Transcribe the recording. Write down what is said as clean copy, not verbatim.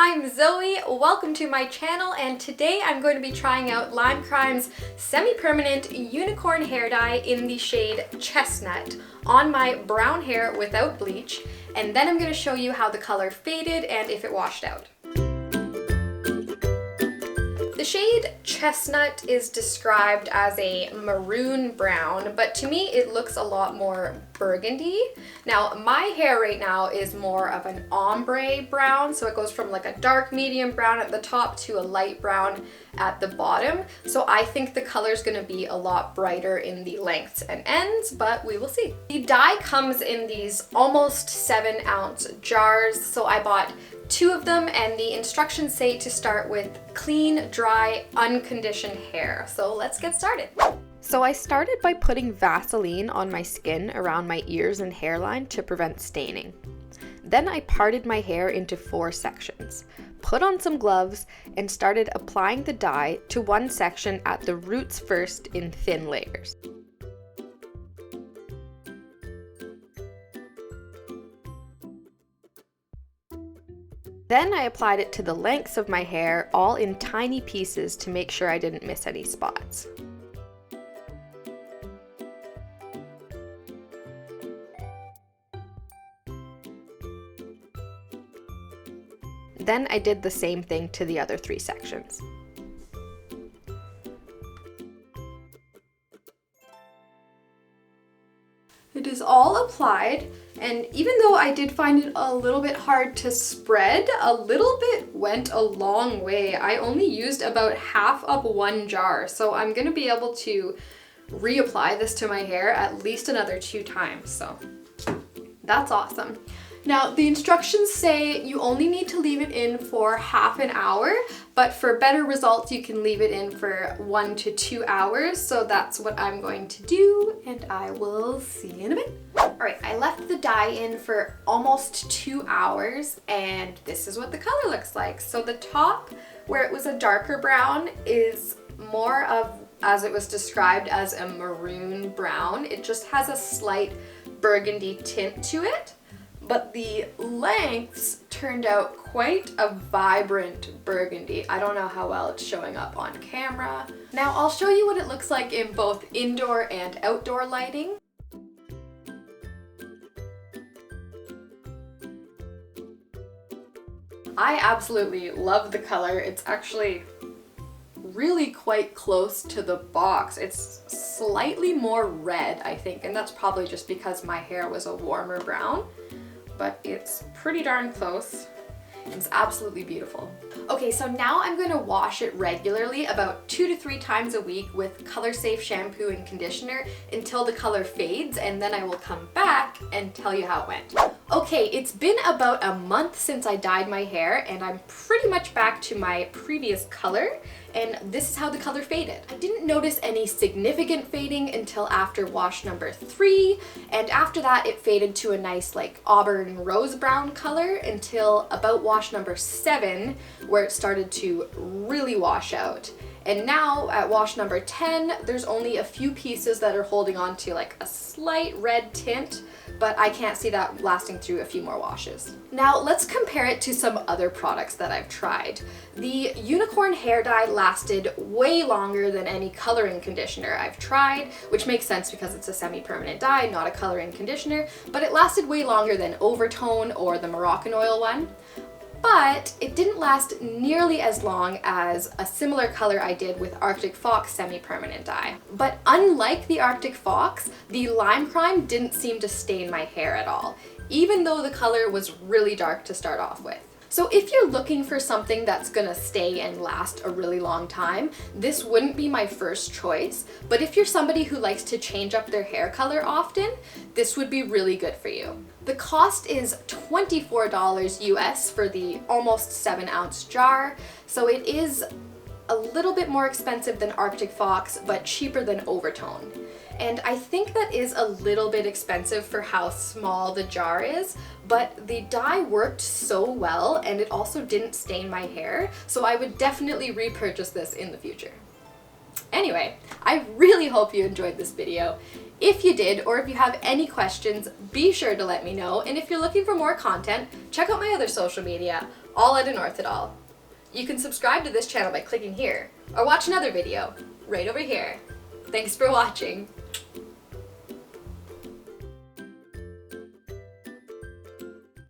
I'm Zoe, welcome to my channel, and today I'm going to be trying out Lime Crime's semi-permanent unicorn hair dye in the shade Chestnut on my brown hair without bleach, and then I'm going to show you how the color faded and if it washed out. The shade Chestnut is described as a maroon brown, but to me it looks a lot more burgundy. Now my hair right now is more of an ombre brown, so it goes from like a dark medium brown at the top to a light brown at the bottom. So I think the color is going to be a lot brighter in the lengths and ends, but we will see. The dye comes in these almost 7-ounce jars, so I bought 2 of them, and the instructions say to start with clean, dry, unconditioned hair. So let's get started. So I started by putting Vaseline on my skin around my ears and hairline to prevent staining. Then I parted my hair into 4 sections, put on some gloves, and started applying the dye to one section at the roots first in thin layers. Then I applied it to the lengths of my hair, all in tiny pieces to make sure I didn't miss any spots. Then I did the same thing to the other 3 sections. It is all applied, and even though I did find it a little bit hard to spread, a little bit went a long way. I only used about half of 1 jar, so I'm gonna be able to reapply this to my hair at least another 2 times, so that's awesome. Now, the instructions say you only need to leave it in for half an hour, but for better results, you can leave it in for 1 to 2 hours. So that's what I'm going to do, and I will see you in a bit. All right, I left the dye in for almost 2 hours, and this is what the color looks like. So the top, where it was a darker brown, is more of, as it was described, as a maroon brown. It just has a slight burgundy tint to it. But the lengths turned out quite a vibrant burgundy. I don't know how well it's showing up on camera. Now I'll show you what it looks like in both indoor and outdoor lighting. I absolutely love the color. It's actually really quite close to the box. It's slightly more red, I think, and that's probably just because my hair was a warmer brown. But it's pretty darn close. It's absolutely beautiful. Okay, so now I'm going to wash it regularly, about 2 to 3 times a week with color safe shampoo and conditioner until the color fades, and then I will come back and tell you how it went. Okay, it's been about a month since I dyed my hair, and I'm pretty much back to my previous color, and this is how the color faded. I didn't notice any significant fading until after wash number 3, and after that it faded to a nice like auburn rose brown color until about wash number 7, where it started to really wash out. And now at wash number 10, there's only a few pieces that are holding on to like a slight red tint, but I can't see that lasting through a few more washes. Now let's compare it to some other products that I've tried. The unicorn hair dye lasted way longer than any coloring conditioner I've tried, which makes sense because it's a semi-permanent dye, not a coloring conditioner, but it lasted way longer than Overtone or the Moroccan oil one. But it didn't last nearly as long as a similar color I did with Arctic Fox semi-permanent dye. But unlike the Arctic Fox, the Lime Crime didn't seem to stain my hair at all, even though the color was really dark to start off with. So if you're looking for something that's gonna stay and last a really long time, this wouldn't be my first choice, but if you're somebody who likes to change up their hair color often, this would be really good for you. The cost is $24 US for the almost 7-ounce jar, so it is a little bit more expensive than Arctic Fox, but cheaper than Overtone. And I think that is a little bit expensive for how small the jar is, but the dye worked so well and it also didn't stain my hair, so I would definitely repurchase this in the future. Anyway, I really hope you enjoyed this video. If you did, or if you have any questions, be sure to let me know. And if you're looking for more content, check out my other social media, all at Anorthidol. You can subscribe to this channel by clicking here, or watch another video right over here. Thanks for watching.